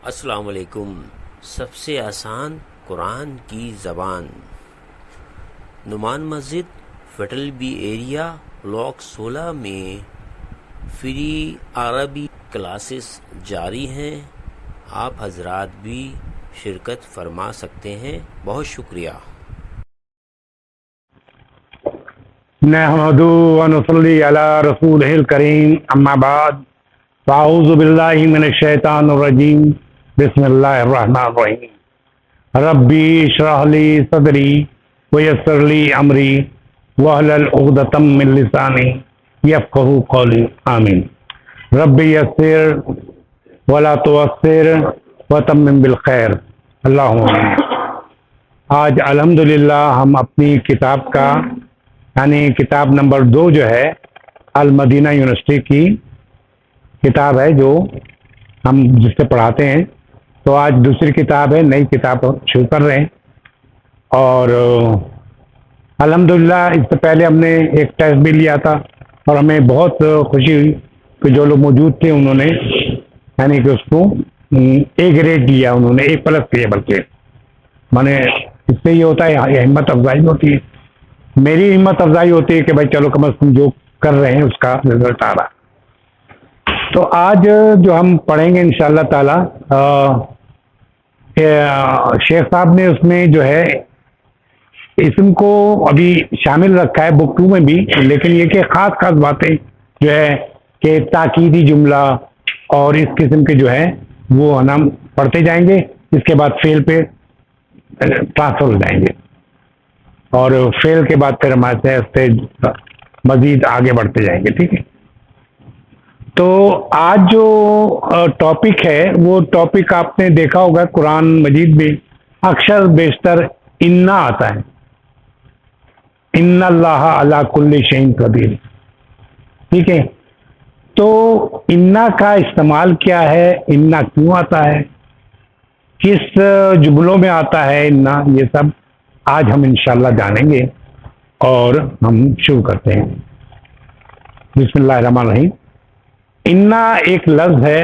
अस्सलाम वालेकुम। सबसे आसान कुरान की ज़बान। नुमान मस्जिद फेडरल बी एरिया ब्लॉक 16 में फ्री अरबी क्लासेस जारी हैं। आप हजरात भी शिरकत फरमा सकते हैं। बहुत शुक्रिया। नहमदु व नुसल्ली अला रसूलिहिल करीम अम्मा बाद फ़अऊज़ु बिल्लाहि मिनश शैतानिर रजीम बिस्मिल्लाहिर रहमानिर रहीम रब्बी इश्रह ली सदरी व यस्सिर ली अमरी वहलल उक़दतम मिन लिसानी यफ़क़हू क़ौली आमीन। रब्बी यस्सिर वला तुअस्सिर व तम्मिम बिल खैर अल्लाहुम्मा आमीन। आज अल्हम्दुलिल्लाह हम अपनी किताब का यानी किताब नंबर 2 जो है अल मदीना यूनिवर्सिटी की किताब है जो हम जिससे पढ़ाते हैं, तो आज दूसरी किताब है, नई किताब शुरू कर रहे हैं। और अल्हम्दुलिल्लाह इससे पहले हमने एक टेस्ट भी लिया था और हमें बहुत खुशी हुई कि जो लोग मौजूद थे उन्होंने यानी कि उसको ए ग्रेड दिया, उन्होंने ए प्लस दिया। बल्कि माने इससे ये होता है, ये हिम्मत अफजाई होती है। मेरी हिम्मत अफजाई होती है कि भाई चलो कम से कम जो कर रहे हैं उसका रिजल्ट आ रहा। तो आज जो हम पढ़ेंगे इंशाअल्लाह ताला शेख साहब ने उसमें जो है इसम को अभी शामिल रखा है बुक 2 में भी, लेकिन ये कि खास खास बातें जो है कि ताकीदी जुमला और इस किस्म के जो है वो हम पढ़ते जाएंगे। इसके बाद फेल पे ट्रांसफर हो जाएंगे और फेल के बाद फिर हमारे से मजीद आगे बढ़ते जाएंगे। ठीक है, तो आज जो टॉपिक है वो टॉपिक आपने देखा होगा कुरान मजीद में अक्सर बेशतर इन्ना आता है, इन्नल्लाह अला कुल्ली शैइन कदीर। ठीक है, तो इन्ना का इस्तेमाल क्या है, इन्ना क्यों आता है, किस जुमलों में आता है इन्ना, ये सब आज हम इंशाल्लाह जानेंगे। और हम शुरू करते हैं। बिस्मिल्लाहिर्रहमानिर्रहीम। इन्ना एक लफ्ज है,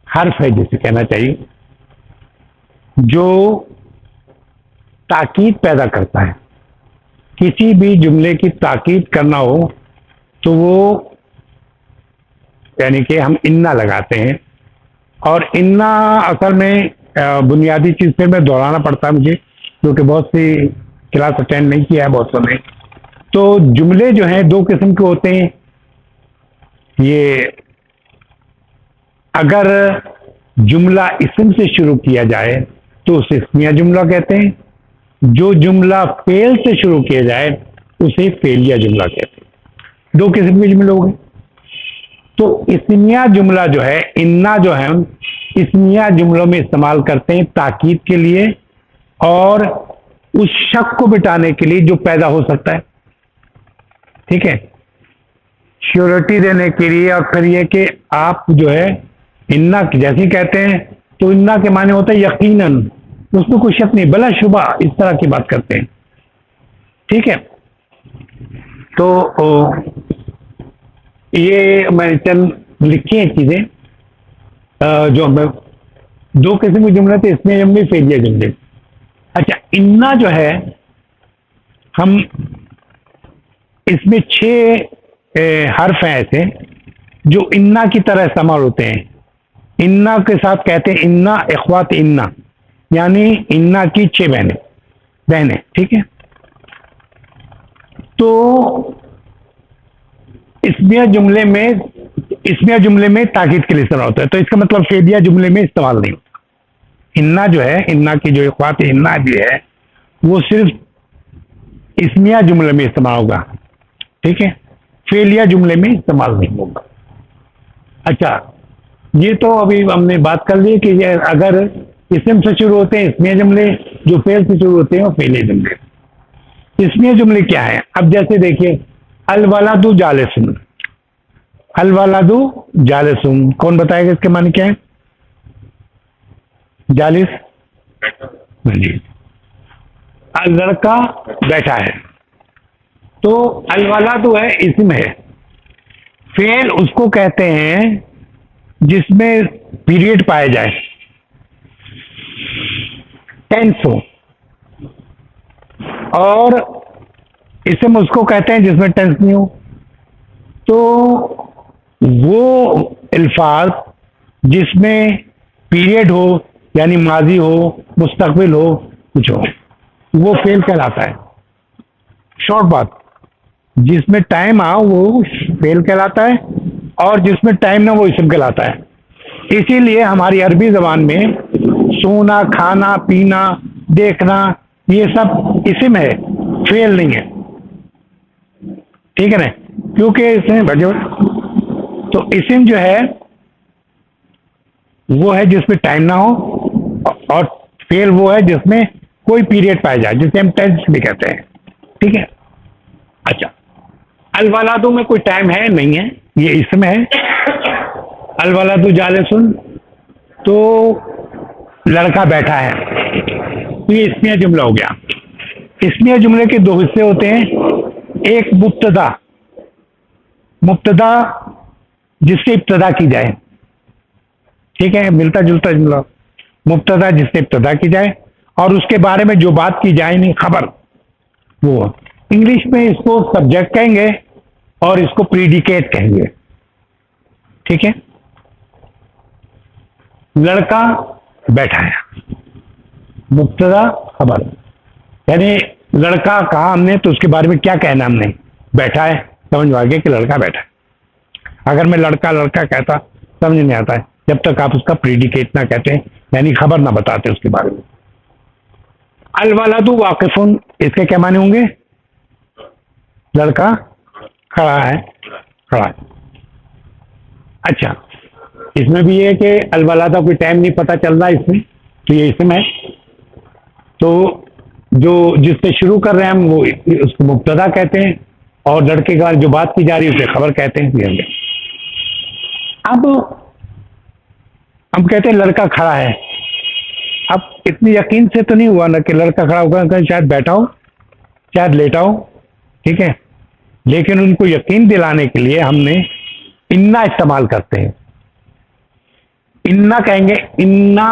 हर्फ है जिसे कहना चाहिए, जो ताकीद पैदा करता है। किसी भी जुमले की ताकीद करना हो तो वो यानी कि हम इन्ना लगाते हैं। और इन्ना असल में बुनियादी चीज पे मैं दोहराना पड़ता है मुझे, क्योंकि बहुत सी क्लास अटेंड नहीं किया है बहुत समय। तो जुमले जो हैं 2 किस्म के होते हैं। ये अगर जुमला इसम से शुरू किया जाए तो उसे इस्मिया जुमला कहते हैं। जो जुमला फेल से शुरू किया जाए उसे फेलिया जुमला कहते हैं। 2 किस्म के जुमले हो गए। तो इस्मिया जुमला जो है, इन्ना जो है, इस्मिया जुमलों में इस्तेमाल करते हैं ताकीद के लिए और उस शक को मिटाने के लिए जो पैदा हो सकता है। ठीक है, श्योरिटी देने के लिए। और फिर ये कि आप जो है इन्ना जैसे ही कहते हैं तो इन्ना के माने होता है यकीनन, उसमें कोई शक नहीं, बला शुबा, इस तरह की बात करते हैं। ठीक है, तो ये मैंने चंद लिखी हैं चीजें जो मैं 2 किस्म के जुमले थे, इसमें जुमले फेलिया जुमले। अच्छा, इन्ना जो है हम इसमें 6 हर्फ हैं ऐसे जो इन्ना की तरह इस्तेमाल होते हैं। इन्ना के साथ कहते हैं इन्ना इख्वात इन्ना, यानी इन्ना की 6 बहनें। ठीक है, तो इसमिया जुमले में ताकीद के लिए इस्तेमाल होता है। तो इसका मतलब फेलिया जुमले में इस्तेमाल नहीं होता। इन्ना जो है, इन्ना की जो इख्वात इन्ना भी है वो सिर्फ इसमिया जुमले में इस्तेमाल होगा। ठीक है, फेलिया जुमले में इस्तेमाल नहीं होगा। अच्छा, ये तो अभी हमने बात कर ली कि ये अगर इसम से शुरू होते हैं इसमिया जुमले, जो फेल से शुरू होते हैं वो फेलिया जुमले। इसमिया जुमले क्या है? अब जैसे देखिए, अल वलादु जालिसुन, अल वलादु जालिसुन, कौन बताएगा इसके माने क्या है? जालिस जी, लड़का बैठा है। तो अल वलादु है, इसम है। फेल उसको कहते हैं जिसमें पीरियड पाया जाए, टेंस हो, और इसम उसको कहते हैं जिसमें टेंस नहीं हो। तो वो अल्फाज जिसमें पीरियड हो, यानी माजी हो, मुस्तकबिल हो, कुछ हो, वो फेल कहलाता है। शॉर्ट बात, जिसमें टाइम आ वो फेल कहलाता है, और जिसमें टाइम ना वो इसम कहलाता है। इसीलिए हमारी अरबी जबान में सोना, खाना, पीना, देखना, ये सब इसम है, फेल नहीं है। ठीक है ना, क्योंकि इसमें बजे, तो इसम जो है वो है जिसमें टाइम ना हो, और फेल वो है जिसमें कोई पीरियड पाया जाए, जिसे हम टेंस भी कहते हैं। ठीक है। अच्छा, अलवलादू में कोई टाइम है नहीं है, ये इसमें है। अलवलादू जालिसुन, तो लड़का बैठा है, तो ये इसमिया जुमला हो गया। इसमिया जुमले के दो हिस्से होते हैं। एक मुब्तदा, मुब्तदा जिससे इब्तदा की जाए, ठीक है, मिलता जुलता जुमला। मुब्तदा जिससे इब्तदा की जाए और उसके बारे में जो बात की जाए, नहीं खबर, वो इंग्लिश में इसको सब्जेक्ट कहेंगे और इसको प्रीडिकेट कहेंगे। ठीक है। लड़का बैठा है, मुब्तदा खबर, यानी लड़का कहा हमने तो उसके बारे में क्या कहना हमने, बैठा है, समझ में आ गया कि लड़का बैठा है। अगर मैं लड़का लड़का कहता समझ नहीं आता है जब तक आप उसका प्रीडिकेट ना कहते हैं, यानी खबर ना बताते उसके बारे में। अलवलादु वाकिफुन, इसके क्या माने होंगे? लड़का खड़ा है, खड़ा है। अच्छा, इसमें भी ये है कि अलवलादा कोई टाइम नहीं पता चल रहा इसमें, तो ये इसमें है। तो जो जिससे शुरू कर रहे हैं हम वो उसको मुब्तदा कहते हैं, और लड़के के बाद जो बात की जा रही है उसे खबर कहते हैं। अब हम कहते हैं लड़का खड़ा है। अब इतनी यकीन से तो नहीं हुआ ना कि लड़का खड़ा होगा, शायद बैठा हो, शायद लेटा हो। ठीक है, लेकिन उनको यकीन दिलाने के लिए हमने इन्ना इस्तेमाल करते हैं। इन्ना कहेंगे, इन्ना,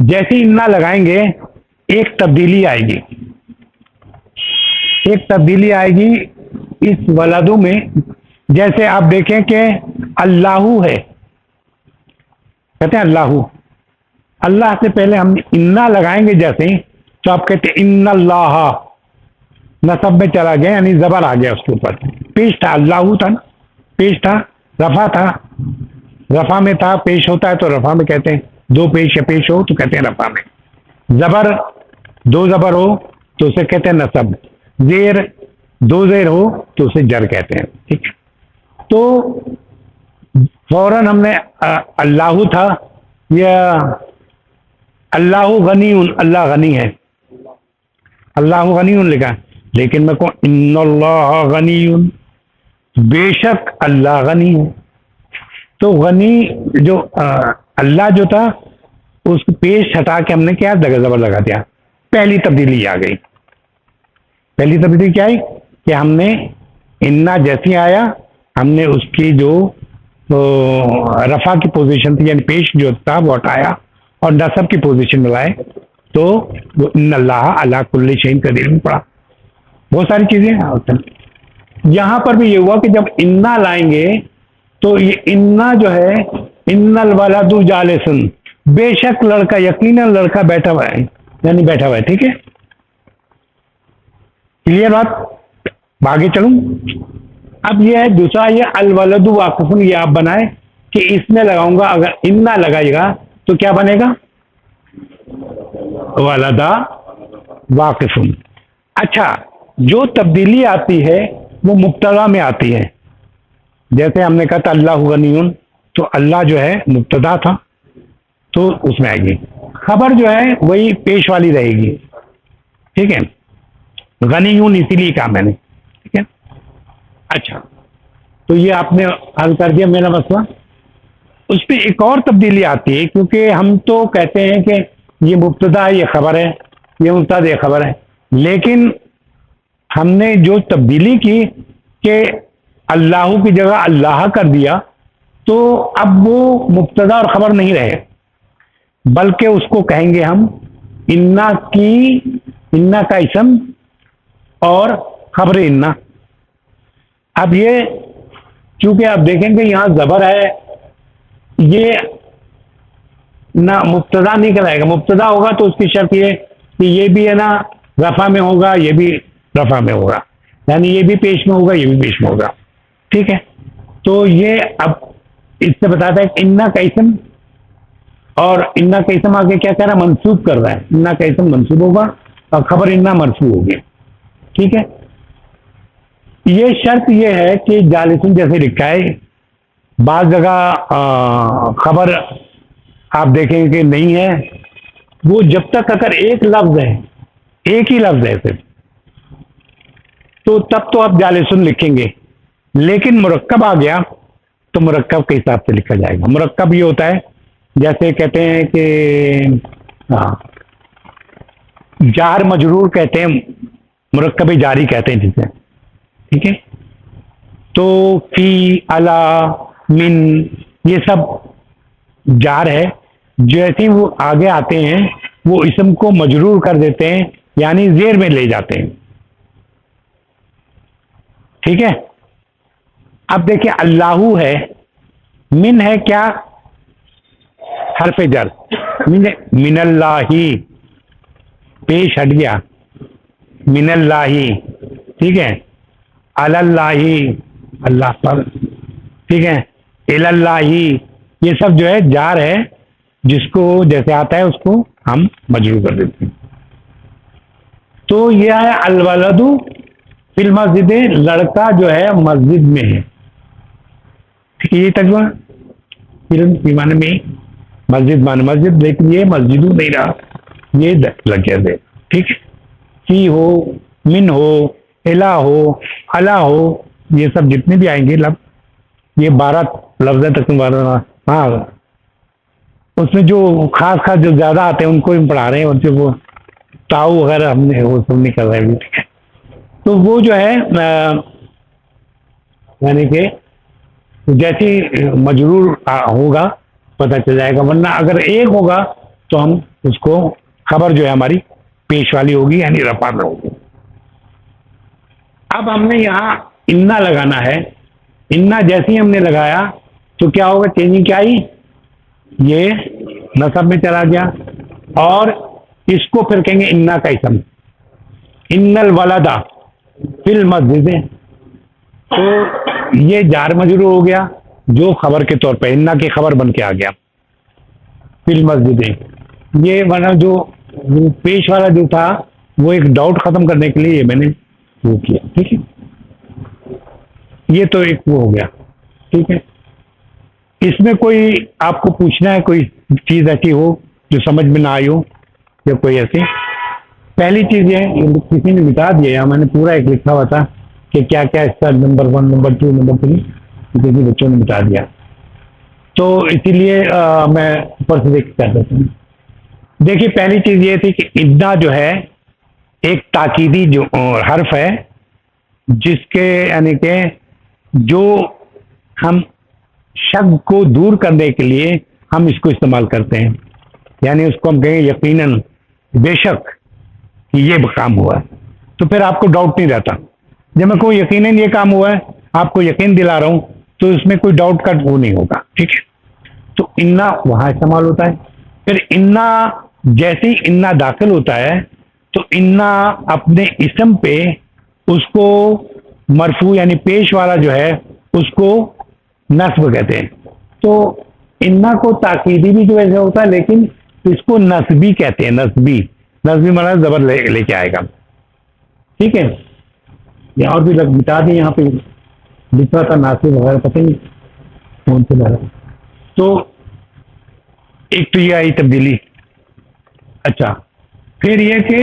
जैसे इन्ना लगाएंगे एक तब्दीली आएगी, एक तब्दीली आएगी इस वलदू में। जैसे आप देखें कि अल्लाहू है, कहते हैं अल्लाहू, अल्लाह से पहले हम इन्ना लगाएंगे जैसे, तो आप कहते हैं इन्नल्लाह, नसब में चला गया, यानी जबर आ गया उसके ऊपर। पेश था, अल्लाहू था ना, पेश था, रफा था, रफा में था, पेश होता है तो रफा में कहते हैं। दो पेश या पेश हो तो कहते हैं रफा में। जबर, दो जबर हो तो उसे कहते हैं नसब। जेर, दो जेर हो तो उसे जर कहते हैं। ठीक है, तो फौरन हमने अल्लाहू था या अल्लाहू गनीउन, अल्लाह गनी है, अल्लाहू गनीउन लिखा, लेकिन मैं कहूँ इन्नल्लाह गनीउन, बेशक अल्लाह गनी है। तो गनी जो अल्लाह जो था उसको पेश हटा के हमने क्या जगह जबर लगा दिया। पहली तब्दीली आ गई। पहली तब्दीली क्या आई कि हमने इन्ना जैसे आया, हमने उसकी जो रफा की पोजीशन थी, यानी पेश जो था वो हटाया और नसब की पोजीशन में लाए, तो वो इन्नल्लाह अला कुल्ली शैइन कदीर में पड़ा। बहुत सारी चीजें यहाँ पर भी ये हुआ कि जब इन्ना लाएंगे तो ये इन्ना जो है, इन्नल वलदु जालिसुन, बेशक लड़का, यकीनन लड़का बैठा हुआ है, यानी बैठा हुआ है। ठीक है, क्लियर बात? आगे चलूं। अब ये है दूसरा, ये अल वलदु वाकिफुन, ये आप बनाए कि इसमें लगाऊंगा, अगर इन्ना लगाइएगा तो क्या बनेगा? वलदा वाकिफुन। अच्छा, जो तब्दीली आती है वो मुब्तदा में आती है। जैसे हमने कहा था अल्लाह गनीउन, तो अल्लाह जो है मुब्तदा था तो उसमें आएगी। खबर जो है वही पेश वाली रहेगी। ठीक है, गनीउन इसीलिए कहा मैंने। ठीक है, अच्छा, तो ये आपने हल कर दिया मेरा मसला। उस पर एक और तब्दीली आती है, क्योंकि हम तो कहते हैं कि ये मुब्तदा है, ये खबर है, ये मुब्तदा ये खबर है, लेकिन हमने जो तब्दीली की कि अल्लाह की जगह अल्लाह कर दिया, तो अब वो मुब्तदा और खबर नहीं रहे, बल्कि उसको कहेंगे हम इन्ना की, इन्ना का इसम और खबर इन्ना। अब ये चूंकि आप देखेंगे यहां जबर है, ये ना मुब्तदा नहीं कहलाएगा। मुब्तदा होगा तो उसकी शर्त ये कि ये भी है ना रफा में होगा, ये भी रफा में होगा, यानी ये भी पेश में होगा, ये भी पेश में होगा। ठीक है, तो ये अब इससे बताता है कि इन्ना का इसम, और इन्ना का इसम आगे क्या कह रहा है, मंसूब कर रहा है। इन्ना का इसम मंसूब होगा और खबर इन्ना मरफू होगी। ठीक है, ये शर्त ये है कि जालिसुन जैसे लिखा है, बाज जगह खबर आप देखेंगे कि नहीं है, वो जब तक अगर एक लफ्ज है, एक ही लफ्ज है सिर्फ, तो तब तो आप जालिसुन लिखेंगे। लेकिन मुरक्कब आ गया तो मुरक्कब के हिसाब से लिखा जाएगा। मुरक्कब ये होता है, जैसे कहते हैं कि जार मजरूर कहते हैं, मुरक्कब जारी कहते हैं जिसे। ठीक है, तो फी, अला, मिन, ये सब जार है। जैसे वो आगे आते हैं वो इसम को मजरूर कर देते हैं, यानी जेर में ले जाते हैं। ठीक है, अब देखिए अल्लाहू है, मिन है क्या, हरफ जर, मिनल्लाही, पेश हट गया, मिनल्लाही। ठीक है, अलल्लाही, अल्लाह पर। ठीक है, इलल्लाही, ये सब जो है जार है, जिसको जैसे आता है उसको हम मजरूर कर देते हैं। तो यह है अलवलदु फिल मस्जिद, लड़का जो है मस्जिद में है। ठीक है, ये तर्जुमा फिल्म माने में मस्जिद माने मस्जिद, लेकिन ये मस्जिदू नहीं रहा, ये लग गया दे। ठीक है, की हो, मिन हो, इला हो, अला हो, ये सब जितने भी आएंगे लफ्ज, ये 12 लफ्ज है तक। हाँ, उसमें जो खास खास जो ज्यादा आते हैं उनको हम पढ़ा रहे हैं, और जो वो ताऊ वगैरह हमने वो सब नहीं कर रहे हैं। ठीक है, तो वो जो है यानी कि जैसे मजरूर होगा पता चल जाएगा, वरना अगर एक होगा तो हम उसको खबर जो है हमारी पेश वाली होगी, यानी रफा में होगी। अब हमने यहाँ इन्ना लगाना है। इन्ना जैसे ही हमने लगाया तो क्या होगा, चेंजिंग क्या आई, ये नसब में चला गया, और इसको फिर कहेंगे इन्ना का इसम, इन्नल वलदा फिल मस्जिद। तो ये जार मजरूर हो गया, जो खबर के तौर पर इन्ना की खबर बन के आ गया, फिल मस्जिद। ये वरना जो पेश वाला जो था वो एक डाउट खत्म करने के लिए ये मैंने वो किया। ठीक है, ये तो एक वो हो गया। ठीक है, इसमें कोई आपको पूछना है, कोई चीज ऐसी हो जो समझ में ना आई हो, या कोई ऐसी? पहली चीज ये किसी ने मिटा दिया, मैंने पूरा एक लिखा हुआ था कि क्या क्या इसका नंबर 1, नंबर 2, नंबर 3, किसी बच्चों ने मिटा दिया, तो इसीलिए मैं ऊपर से देख कर देता हूँ। देखिए, पहली चीज ये थी कि इन्ना जो है एक ताकीदी जो हर्फ है, जिसके यानी के जो हम शक को दूर करने के लिए हम इसको इस्तेमाल करते हैं, यानी उसको हम कहेंगे यकीनन, बेशक कि ये काम हुआ है, तो फिर आपको डाउट नहीं रहता। जब मैं कोई यकीनन ये काम हुआ है, आपको यकीन दिला रहा हूं, तो इसमें कोई डाउट का वो नहीं होगा। ठीक है, तो इन्ना वहां इस्तेमाल होता है। फिर इन्ना जैसे ही इन्ना दाखिल होता है तो इन्ना अपने इसम पे उसको मरफू यानी पेश वाला जो है उसको नस्ब कहते हैं। तो इन्ना को ताकीदी भी जो ऐसे होता है, लेकिन इसको नस्बी कहते हैं। नस्बी, नस्बी माना जबर लेके आएगा। ठीक है, ये और भी लग मिटा दें, यहाँ पे लिख रहा था नासिब वगैरह, पता नहीं कौन से लगा। तो एक तो ये आई तब्दीली। अच्छा, फिर ये कि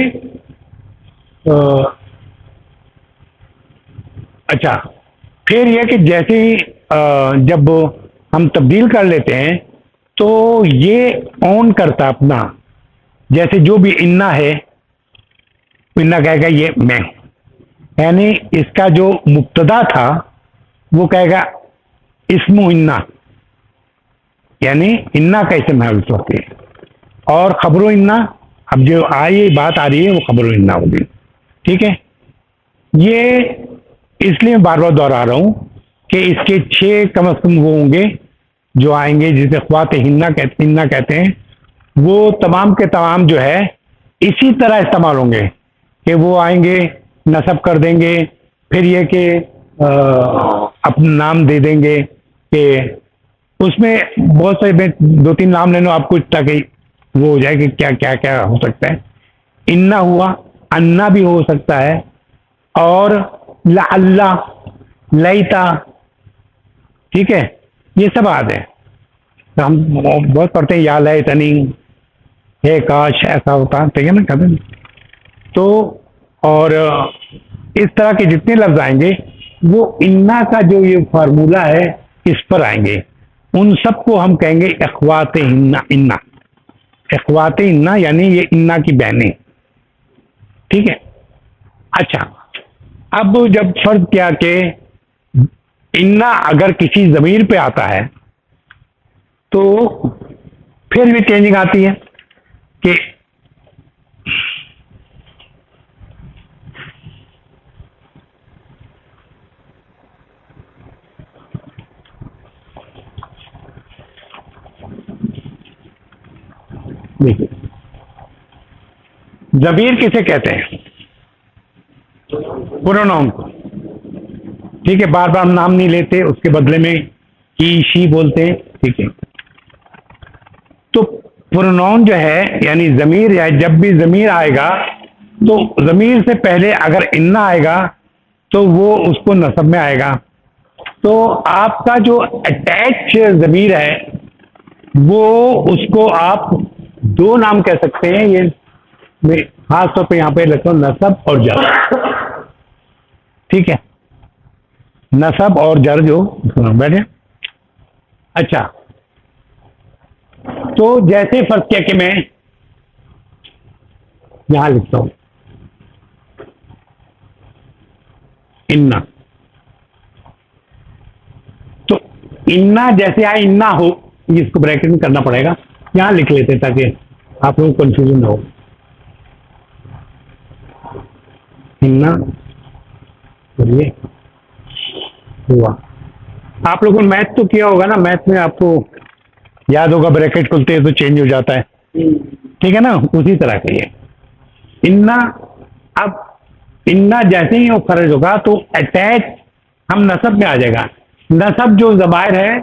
अच्छा, फिर यह कि जैसे ही जब हम तब्दील कर लेते हैं तो ये ऑन करता अपना, जैसे जो भी इन्ना है, इन्ना कहेगा ये मैं, यानी इसका जो मुब्तदा था वो कहेगा इस्मु इन्ना, यानी इन्ना कैसे महल होती है। और खबरों इन्ना, अब जो आई बात आ रही है वो खबरों इन्ना होगी। ठीक है, ये इसलिए बार बार दोहरा रहा हूं कि इसके 6 कम अज कम वो होंगे जो आएंगे, जिसे ख्वात इन्ना कहते हैं। वो तमाम के तमाम जो है इसी तरह इस्तेमाल होंगे कि वो आएंगे, नसब कर देंगे, फिर ये कि अपना नाम दे देंगे कि उसमें बहुत सारे, मैं 2-3 नाम ले लो आपको ताकि वो हो जाए कि क्या क्या क्या हो सकता है। इन्ना हुआ, अन्ना भी हो सकता है, और अल्लाह, लईता, ठीक है, ये सब आते हैं। तो हम बहुत पढ़ते हैं या लैतनी, हे काश ऐसा होता, ठीक है ना कभी। तो और इस तरह के जितने लफ्ज आएंगे वो इन्ना का जो ये फार्मूला है इस पर आएंगे। उन सबको हम कहेंगे इख्वात इन्ना। इन्ना, इख्वात इन्ना यानी ये इन्ना की बहनें। ठीक है, अच्छा, अब जब फर्ज किया कि इन्ना अगर किसी जमीर पे आता है तो फिर भी चेंजिंग आती है कि देखिए जमीर किसे कहते हैं? प्रोनाउन को। ठीक है, बार बार हम नाम नहीं लेते, उसके बदले में ही शी बोलते हैं। ठीक है, तो प्रोनाउन जो है यानी जमीर, या जब भी जमीर आएगा तो जमीर से पहले अगर इन्ना आएगा तो वो उसको नसब में आएगा। तो आपका जो अटैच जमीर है वो, उसको आप 2 नाम कह सकते हैं। ये मैं खास तौर पे यहाँ पे लिखता हूँ, नसब और जर। ठीक है, नसब और जर जो बैठे। अच्छा, तो जैसे फर्ज किया कि मैं यहां लिखता हूं इन्ना, तो इन्ना जैसे आए इन्ना हो, इसको ब्रैकेट में करना पड़ेगा। यहां लिख लेते ताकि आप लोगों को कंफ्यूजन ना हो। इन्ना, चलिए हुआ। आप लोगों ने मैथ तो किया होगा ना, मैथ में आपको याद होगा ब्रैकेट खुलते हैं तो चेंज हो जाता है। ठीक है ना, उसी तरह का ये इन्ना। अब इन्ना जैसे ही वो खर्च होगा तो अटैच हम नसब में आ जाएगा। नसब जो ज़मायर है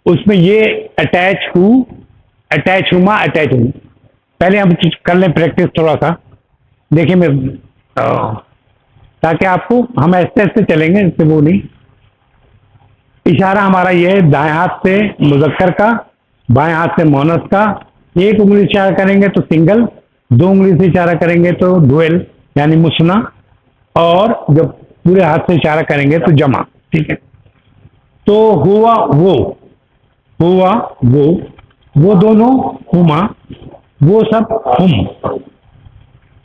उसमें ये अटैच हूँ, अटैच हुमा, अटैच हूँ। पहले हम कर लें प्रैक्टिस थोड़ा सा, देखिए मैं ताकि आपको, हम ऐसे ऐसे चलेंगे, इससे वो नहीं। इशारा हमारा ये है, दाएं हाथ से मुजक्कर का, बाएं हाथ से मोनस का। एक उंगली इशारा करेंगे तो सिंगल, 2 उंगली से इशारा करेंगे तो डुएल यानी मुसना, और जब पूरे हाथ से इशारा करेंगे तो जमा। ठीक है, तो हुआ वो, हुआ वो दोनों, हुमा वो सब, हुम।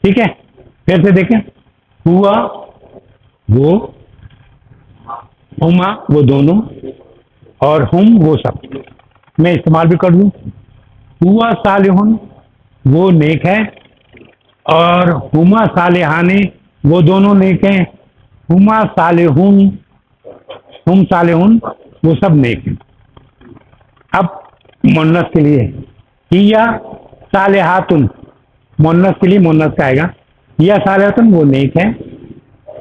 ठीक है, फिर से देखें, हुआ वो, हुमा वो दोनों, और हुम वो सब। मैं इस्तेमाल भी कर दूं, हुआ सालिहुन वो नेक है, और हुमा सालिहाने वो दोनों नेक हैं। हुमा सालिहुन, हुम सालिहुन वो सब नेक हैं। अब मुन्नस के लिए हिया सालिहातुन, मुन्नस के लिए मुन्नस का आएगा, हिया सालिहातुन वो नेक है।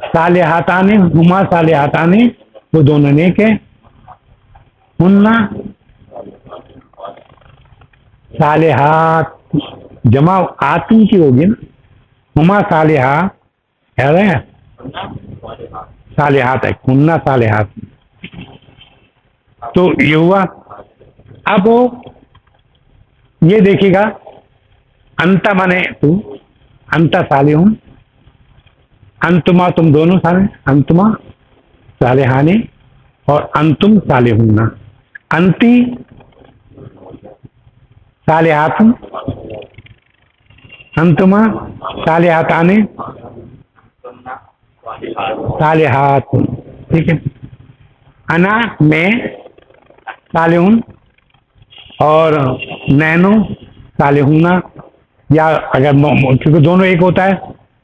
सालिहाताने, हुमा सालिहाताने वो दोनों नेक है। हुन्ना सालिहात, जमा आतुन की होगी ना, हुमा सालिहा है, सालिहात है, हुन्ना सालिहात। तो ये हुआ। अब ये देखिएगा, अंता माने तू, अंता सालिहुन, अंतुमा तुम दोनों साले, अंतुमा सालिहाने, और अंतुम सालिहुन्ना। अंती सालिहातुन, अंतुमा सालिहाताने, सालिहातुन। ठीक है, अना मैं सालिहुन, और नैनो सालिहुन्ना, या अगर क्योंकि दोनों एक होता है,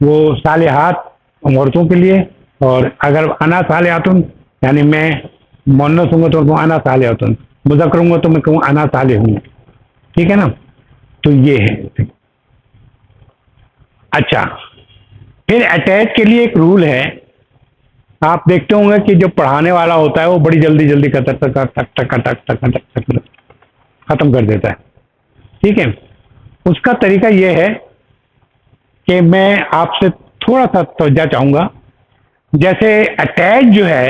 वो सालिहात औरतों के लिए, और अगर अना सालिहातुन यानी मैं मोन्नस हूँगा तो मैं अना सालिहातुन, मुज़क्कर हूँगा तो मैं कहूँ अना सालिहुन। ठीक है ना, तो ये है। अच्छा, फिर अटैच के लिए एक रूल है। आप देखते होंगे कि जो पढ़ाने वाला होता है वो बड़ी जल्दी जल्दी का टक टक टक टक टक टक टक टक खत्म कर देता है। ठीक है, उसका तरीका ये है कि मैं आपसे थोड़ा सा तवज्जो चाहूंगा। जैसे अटैच जो है,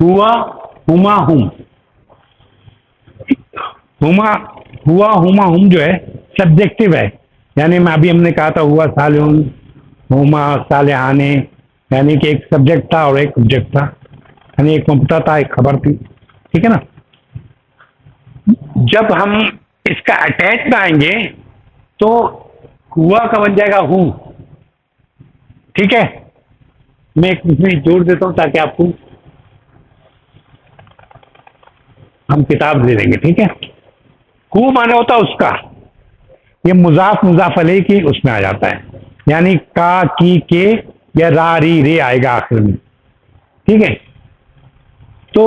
हुआ, हुमा, हुम, हुमा, हुआ, हुमा, हुम जो है सब्जेक्टिव है। यानी मैं अभी हमने कहा था हुआ सालिहुन, हुमा सालिहाने, यानी कि एक सब्जेक्ट था और एक ऑब्जेक्ट था, यानी एक मुब्तदा था एक खबर थी। ठीक है ना, जब हम इसका अटैच में आएंगे तो हुआ का बन जाएगा हूं। ठीक है, मैं एक इसमें जोड़ देता हूं ताकि आपको हम किताब दे देंगे। ठीक है, हु माने होता है उसका, ये मुजाफ मुजाफ अलैहि की उसमें आ जाता है, यानी का की के या रा री रे आएगा आखिर में। ठीक है, तो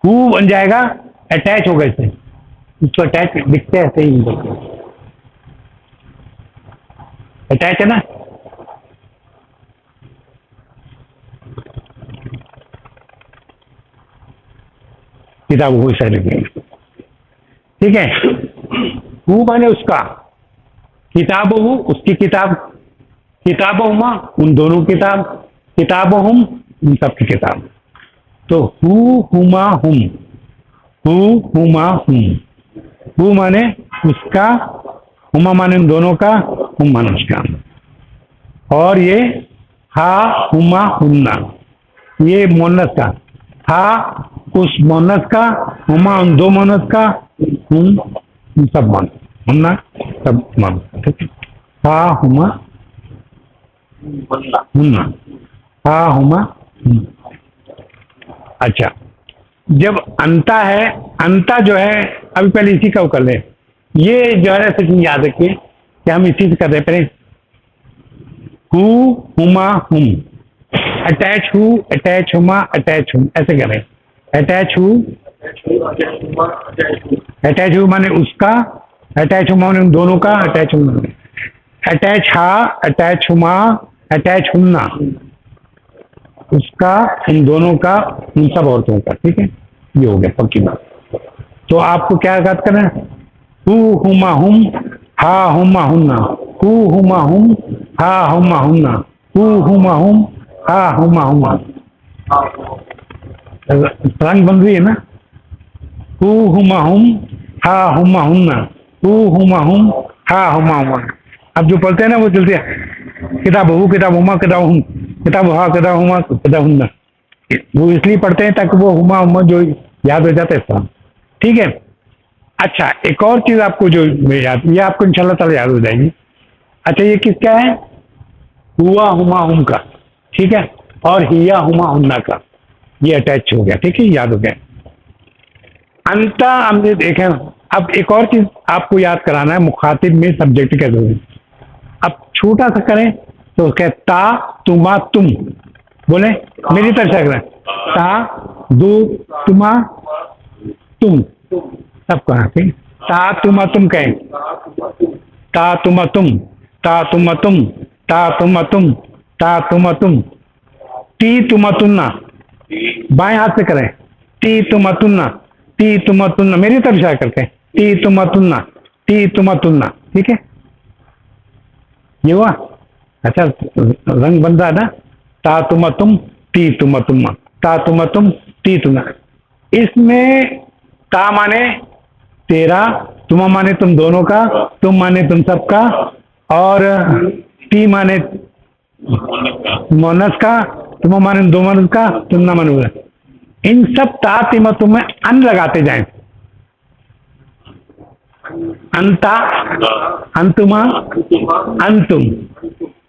हु बन जाएगा, अटैच होगा इससे, इसको अटैच दिखते ऐसे ही अटैच है ना। किताब हु से लिखेंगे। ठीक है, हु माने उसका, किताब हु उसकी किताब, किताब हुमा उन दोनों किताब, किताब हम उन सब की किताब। तो हु हुमा हुम, हु हुमा हुम, हु माने उसका, हुमा माने उन दोनों का, हुम माने उसका। और ये हा हुमा हुन्ना, ये मोनस का, हा उस मोनस का, हुमा उन दो मोनस का, हुम उन सब मोनस, हुन्ना सब मोनस। ठीक है, हा हुमा हुन्ना, हा हुमा हुन्ना। अच्छा, जब अंता है, अंता जो है, अभी पहले इसी का कर लें। ये जो है सचिन याद रखिए कि हम इसी से कर रहे हैं। पहले हु हुमा हुम, attach who attach Huma attach हुम, ऐसे करें। अटैच हु, अटैच हु माने उसका, अटैच हुमा माने उन दोनों का, अटैच हुमा, अटैच हा अटैच हुमा अटैच हुन्ना, उसका इन दोनों का इन सब औरतों का। ठीक है, ये हो गया पक्की बात। तो आपको क्या याद करना है, हु हुमा हुम, हा हुमा हुन्ना, हु हुमा हुम, हा हुमा हुन्ना, हु हुमा हुम, हा हुमा हुमा। रंग बन रही है ना, हु हुमा हुम, हा हुमा हुन्ना, हु हुमा हुम, हा हुमा हुमा। अब जो पढ़ते हैं ना वो चलते हैं, किताब हु किताब हुमा किताब हुम, किताब हा किताब हुमा किताब हुन्ना, वो इसलिए पढ़ते हैं ताकि वो हुमा हुमा जो याद हो जाता है इस तरह। ठीक है, अच्छा एक और चीज आपको जो याद, ये आपको इंशाल्लाह ताला याद हो जाएगी। अच्छा, ये किसका है, हुआ हुमा हुम का। ठीक है, और हिया हुमा हुन्ना का, ये अटैच हो गया। ठीक है, याद हो गया। अंता हमने देखा। अब एक और चीज आपको याद कराना है, मुखातिब में सब्जेक्ट कैसे होगा। अब छोटा सा करें तो क्या, ता तुमा तुम, बोले मेरी तरफ से करें, ता दो तुमा तुम, सब कहा। ठीक, ता तुमा तुम कहें, ता तुमा तुम, ता तुमा तुम, ता तुमा तुम, ता तुमा तुम। टी तुमा तुन्ना, बाएं हाथ से करें, टी तुमा तुन्ना, टी तुमा तुन्ना, मेरी तरफ से करके टी तुमा तुन्ना, टी तुमा तुन्ना। ठीक है, ये हुआ। अच्छा, रंग बन रहा है ना, ता तुमा तुम, टी तुमा तुम, ता तुमा तुम, टी तुमा। इसमें ता माने तेरा, तुमा माने तुम दोनों का, तुम माने तुम सबका, और टी माने मोनस का, तुम माने दो मोनस का, तुम ना माने। इन सब ता तिमा तुम में अन लगाते जाएं। अंता, अंतुमा, अंतुम,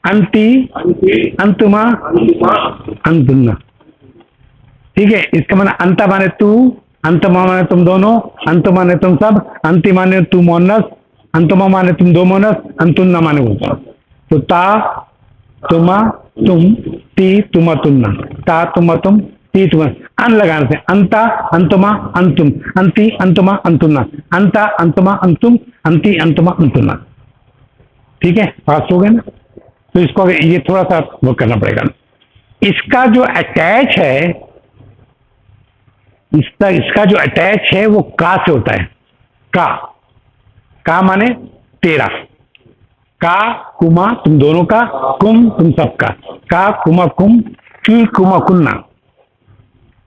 अंति, अंतुमा, अंतुन्ना। ठीक है, इसका माना अंता माने तू, अंतमा माने तुम दोनों, अंत माने तुम सब, अंति माने तू मोनस, अंतमा माने तुम दो मोनस, अंतुन्ना माने वो सब। तो ता तुमा तुम, ती तुमा तुन्ना, ता तुमा तुम, ती तुम, अन लगाने से अंता अंतमा अंतुम, अंति अंतमा अंतुन्ना, अंता अंतमा अंतुम, अंति अंतमा अंतुन्ना। ठीक है, पास हो गए ना। तो इसको ये थोड़ा सा वो करना पड़ेगा। इसका जो अटैच है, इसका जो अटैच है वो का से होता है। का माने तेरा, का कुमा तुम दोनों का, कुम तुम सबका, का कुमा कुम, की कुमा कुन्ना।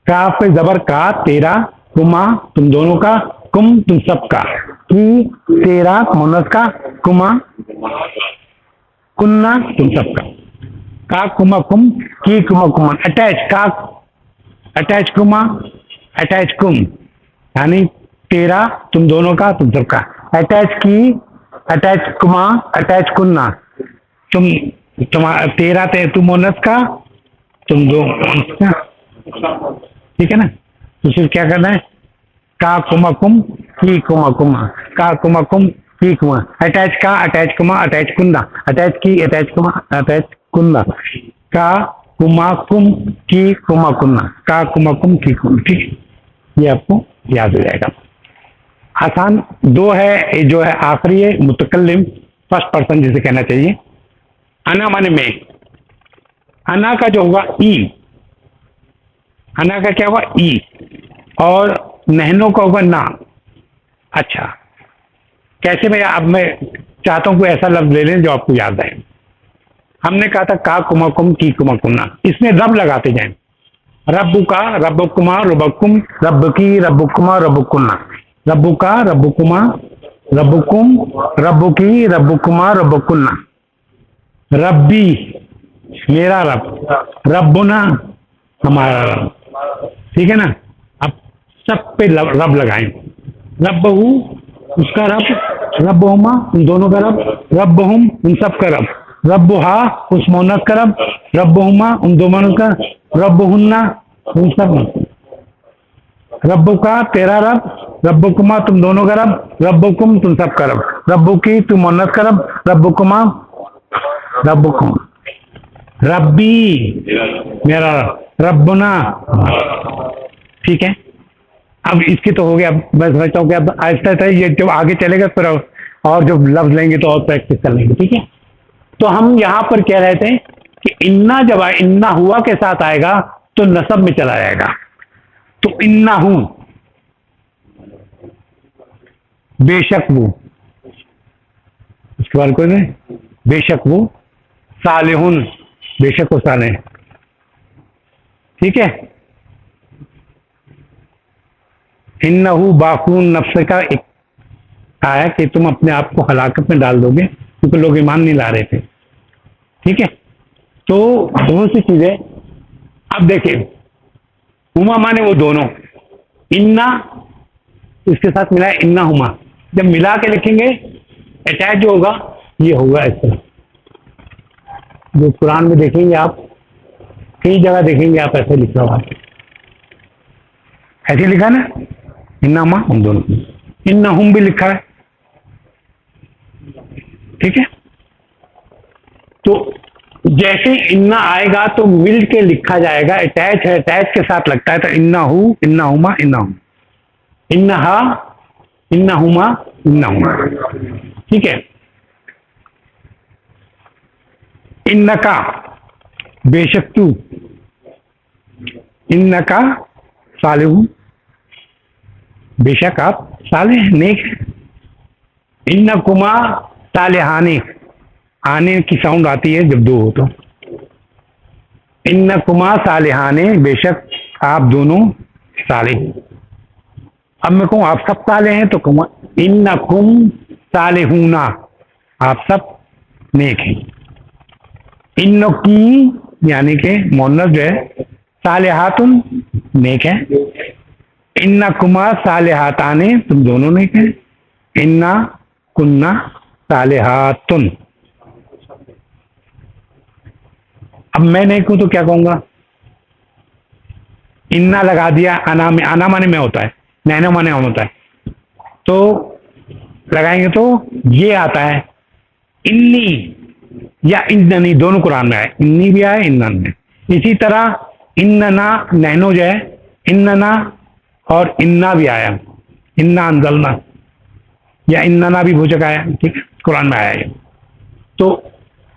का पे जबर का तेरा, कुमा तुम दोनों का, कुम तुम सबका, की तेरा मोनस का, कुमा कुन्ना तुम सबका। का कुमा कुम, की कुमा कुमा, अटैच का, अटैच कुमा, अटैच कुम, यानी तेरा तुम दोनों का तुम सबका, अटैच की, अटैच कुमा, अटैच कुन्ना, तुम तेरा तुम मोनस का, तुम दो मोनस का। ठीक है ना। तो फिर क्या करना है, का कुमा कुम, की कुमा कुमा, का कुमा कुम, की कुमा, अटैच का, अटैच कुमा, अटैच कुंदा, अटैच की, अटैच कुमा, अटैच कुंदा, का कुमा कुम, की कुमा कुन्ना, का कुमा कुम, की कुमा। ठीक है, ये आपको याद हो जाएगा। आसान दो है, ये जो है आखिरी है मुतकल्लिम, फर्स्ट पर्सन जिसे कहना चाहिए। अना माने में, अना का जो होगा ई, अना का क्या होगा ई, और नहनों का होगा ना। अच्छा, कैसे भैया? अब मैं चाहता हूं कोई ऐसा लफ्ज ले लें जो आपको याद आए। हमने कहा था का कुमा कुम, की कुमा कुन्ना, इसमें रब लगाते जाएं। रब्बु का, रब्बु कुमा, रब्बकुम, रब्ब की, रब्बु कुमा, रब्बु कुन्ना, रब्बु का, रब्बु कुमा, रब्बु कुम, रब्बु की, रब्बु कुमा, रब्बु कुन्ना। रब्बी मेरा रब, रब्बुना हमारा रब। ठीक है ना। अब सब पे रब लगाएं। रब्बहू उसका रब, रब्बहुमा उन दोनों का रब, रब्बहुम उन सब का रब, रब्बुहा उस मोनस का रब, रब्बहुमा उन दो मोनस का, रब्बहुन्ना उन सब, रब्बु का तेरा रब, रब्बुकुमा तुम दोनों का रब, रब्बुकुम तुम सब का रब, रब्बु की तुम मोनस का रब, रब्बुकुमा, रब्बुकुम, रब्बी मेरा रब, रब्बुना। ठीक है, अब इसकी तो हो गया। मैं समझता हूँ कि अब आहिस्ता आहिस्ता ये जब आगे चलेगा फिर और जो लफ्ज लेंगे तो और प्रैक्टिस कर लेंगे। ठीक है, तो हम यहाँ पर कह रहे थे कि इन्ना जब इन्ना हुआ के साथ आएगा तो नसब में चला जाएगा। तो इन्ना हूं, बेशक वो, उसके बाद कोई नहीं, बेशक वो सालेहुन, बेशक वो साले। ठीक है, इन्नहु बाकून नफ्स का एक आया कि तुम अपने आप को हलाकत में डाल दोगे क्योंकि लोग ईमान नहीं ला रहे थे। ठीक है, तो बहुत सी चीजें। अब देखिए, हुमा माने वो दोनों, इन्ना इसके साथ मिला है इन्ना हुमा, जब मिला के लिखेंगे अटैच जो होगा ये होगा इस तरह। जो कुरान में देखेंगे आप, कई जगह देखेंगे आप ऐसे लिखा हुआ, ऐसे लिखा ना, इन्ना हुमा उन दोनों, इन्ना हुम भी लिखा है। ठीक है, तो जैसे इन्ना आएगा तो मिल के लिखा जाएगा, अटैच है, अटैच के साथ लगता है। तो इन्ना हु, इन्ना हुमा, इन्ना हुम, इन्ना हा, इन्ना हुमा, इन्ना हुमा। ठीक है, इन्ना का बेशक तू, इन्ना का सालिहू बेशक आप साले नेक, इन्ना कुमा सालिहानी, आने की साउंड आती है जब दो हो तो, इन्ना कुमा सालिहाने बेशक आप दोनों साले। अब मैं कहूँ आप सब साले हैं तो कहूँ इन्ना कुम सालिहूना, आप सब नेक हैं। इन्नो की यानी के मोहन्नस जो है, सालिहातुन नेक है, इन्ना कुमा सालिहाताने तुम दोनों नेक हैं, इन्ना कुन्ना सालिहातुन। अब मैं नहीं कहूं तो क्या कहूंगा, इन्ना लगा दिया अना में, अना माने में होता है, नैनो माने ऑन होता है, तो लगाएंगे तो ये आता है इन्नी या इन्ननी, दोनों कुरान में आए, इन्नी भी आए इन्नन में। इसी तरह इन्नना नैनो जो है, इन्नना और इन्ना भी आया, इन्ना अंजलना या इन्नना भी भूचक आया, ठीक है, कुरान में आया है। तो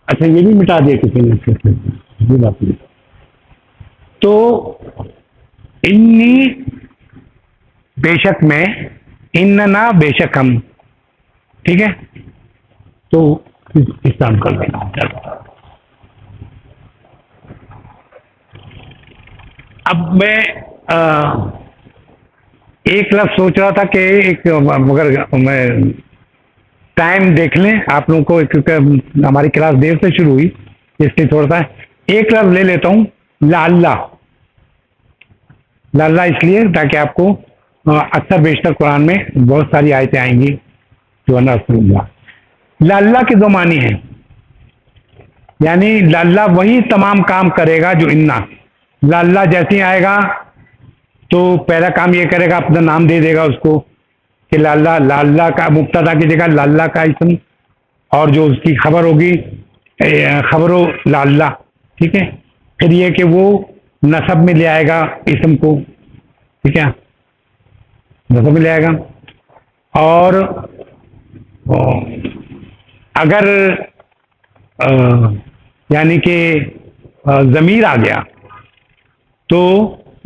अच्छा ये भी मिटा दिया किसी ने, ये बात नहीं। तो इन्नी बेशक में, इन्नना बेशक हम, ठीक है, तो इस काम कर लेना। अब मैं एक लफ्ज सोच रहा था कि एक, मगर मैं टाइम देख लें आप लोगों को, क्योंकि हमारी क्लास देर से शुरू हुई इसलिए थोड़ा सा एक लफ्ज ले लेता हूँ, लाल्ला। लाल्ला इसलिए ताकि आपको अक्सर बेशतर कुरान में बहुत सारी आयतें आएंगी जो अल्लाह, लाल्ला के दो मानी हैं, यानी लाल्ला वही तमाम काम करेगा जो इन्ना। लाल्ला जैसे ही आएगा तो पहला काम ये करेगा, अपना नाम दे देगा उसको कि लाल्ला, लाल्ला का मुब्तदा की जगह लाल्ला का इसम, और जो उसकी खबर होगी खबरो लाल्ला, ठीक है। फिर ये कि वो नसब में ले आएगा इसम को, ठीक है, नसब में ले आएगा। और अगर यानी कि ज़मीर आ गया तो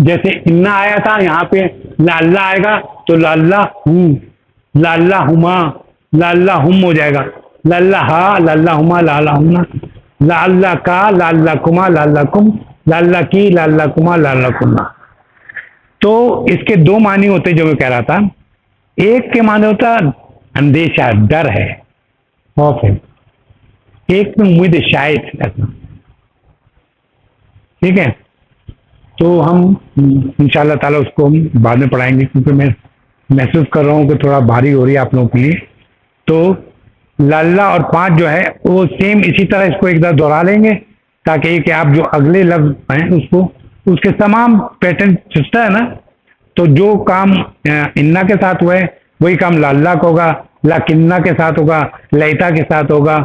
जैसे इन्ना आया था यहाँ पे लाल्ला आएगा तो लाल्ला हूँ, लाल्ला हुमा, लाल्ला हुम हो जाएगा, लाल्ला हा, लाल्ला हुमा, लाल्ला हुमा, लाल्ला का, लाल्ला कुमा, लाल्ला कुम, लाल्ला की, लाल्ला कुमा, लाल्ला कुमा। तो इसके दो मानी होते जो मैं कह रहा था। एक के माने होता अंदेशा, डर है, खौफ है। एक में उम्मीद शायद ऐसा, ठीक है। तो हम इंशाअल्लाह ताला उसको हम बाद में पढ़ाएंगे, क्योंकि मैं महसूस कर रहा हूँ कि थोड़ा भारी हो रही है आप लोगों के लिए। तो लाल्ला और पांच जो है वो सेम इसी तरह इसको एक बार दोहरा लेंगे, ताकि कि आप जो अगले लफ्ज हैं उसको, उसके तमाम पैटर्न चुस्ता है ना, तो जो काम इन्ना के साथ हुआ है वही काम लाल्ला का होगा, लाकिन्ना के साथ होगा, लैता के साथ होगा,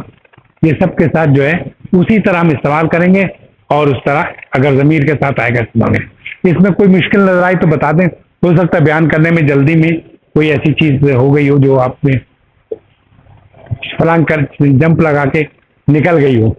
ये सब के साथ जो है उसी तरह हम इस्तेमाल करेंगे। और उस तरह अगर ज़मीर के साथ आएगा इस्तेमाल, इसमें कोई मुश्किल नजर आई तो बता दें, हो सकता है बयान करने में जल्दी में कोई ऐसी चीज़ हो गई हो जो आपने फलांग कर जंप लगा के निकल गई हो।